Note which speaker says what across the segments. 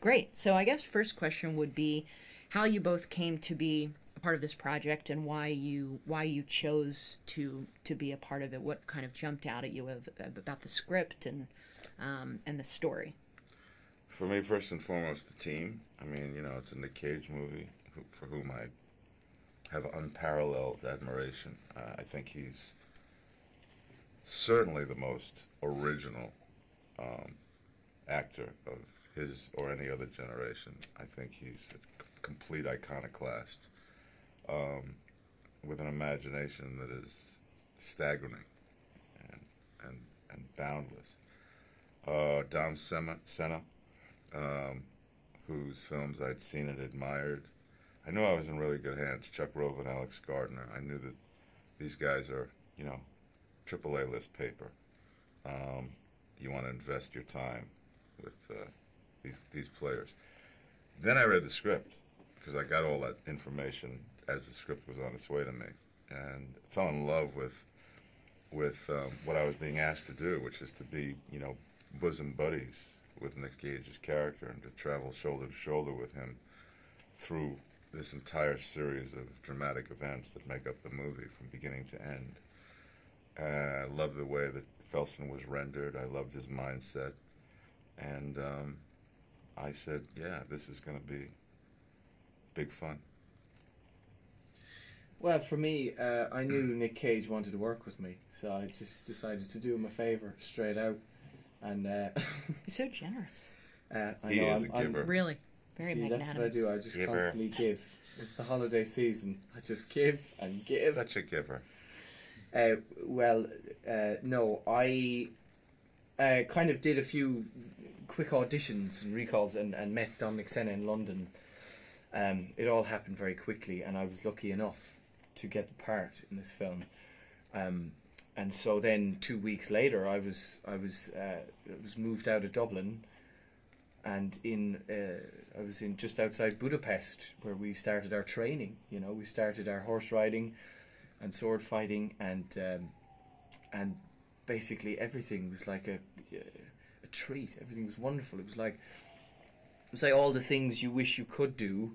Speaker 1: Great. So I guess first question would be how you both came to be a part of this project and why you chose to be a part of it. What kind of jumped out at you about the script and the story?
Speaker 2: For me, first and foremost, the team. I mean, you know, it's a Nick Cage movie for whom I have unparalleled admiration. I think he's certainly the most original actor of his or any other generation. I think he's a complete iconoclast with an imagination that is staggering and boundless. Dom Senna, whose films I'd seen and admired. I knew I was in really good hands. Chuck Rove and Alex Gardner. I knew that these guys are, you know, AAA list paper. You want to invest your time with these players. Then I read the script because I got all that information as the script was on its way to me, and fell in love with what I was being asked to do, which is to be, you know, bosom buddies with Nick Cage's character and to travel shoulder to shoulder with him through this entire series of dramatic events that make up the movie from beginning to end. I loved the way that Felsen was rendered. I loved his mindset. And I said, yeah, this is going to be big fun.
Speaker 3: Well, for me, I knew Nick Cage wanted to work with me, so I just decided to do him a favour straight out. And
Speaker 1: He's so generous.
Speaker 2: He is a giver.
Speaker 1: Really, very magnanimous.
Speaker 3: That's what I do. I just constantly give. It's the holiday season. I just give and give.
Speaker 2: Such a giver.
Speaker 3: No, I kind of did a few quick auditions and recalls and met Dominic Senna in London. It all happened very quickly, and I was lucky enough to get the part in this film. And so then 2 weeks later, I was moved out of Dublin, and I was in just outside Budapest, where we started our training. You know, we started our horse riding and sword fighting, and basically everything was like a treat. Everything was wonderful. It was like all the things you wish you could do.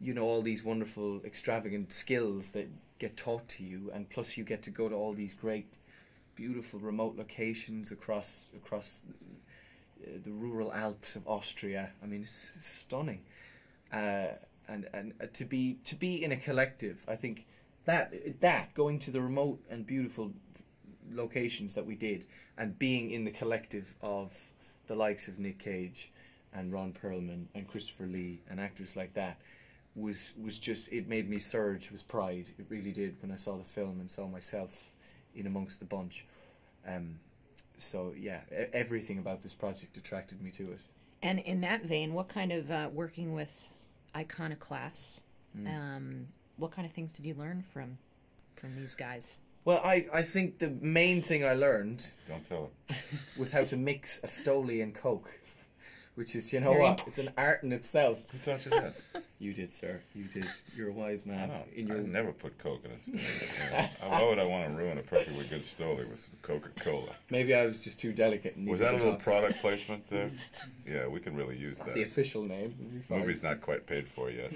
Speaker 3: You know, all these wonderful, extravagant skills that get taught to you, and plus you get to go to all these great, beautiful, remote locations across the rural Alps of Austria. I mean, it's stunning. And to be in a collective, I think that going to the remote and beautiful locations that we did, and being in the collective of the likes of Nick Cage and Ron Perlman and Christopher Lee and actors like that was just, it made me surge with pride. It really did, when I saw the film and saw myself in amongst the bunch. So yeah, everything about this project attracted me to it.
Speaker 1: And in that vein, what kind of working with iconoclasts? What kind of things did you learn from these guys?
Speaker 3: Well, I think the main thing I learned,
Speaker 2: don't tell him,
Speaker 3: was how to mix a Stoli and Coke, which is, you know what, it's an art in itself.
Speaker 2: Who taught you that?
Speaker 3: You did, sir. You did. You're a wise man.
Speaker 2: I never put Coke in it. Why would I want to ruin a perfectly good Stoli with some Coca-Cola?
Speaker 3: Maybe I was just too delicate. And
Speaker 2: was that a little product placement there? Yeah, we can really use that.
Speaker 3: The official name.
Speaker 2: Movie's not quite paid for yet.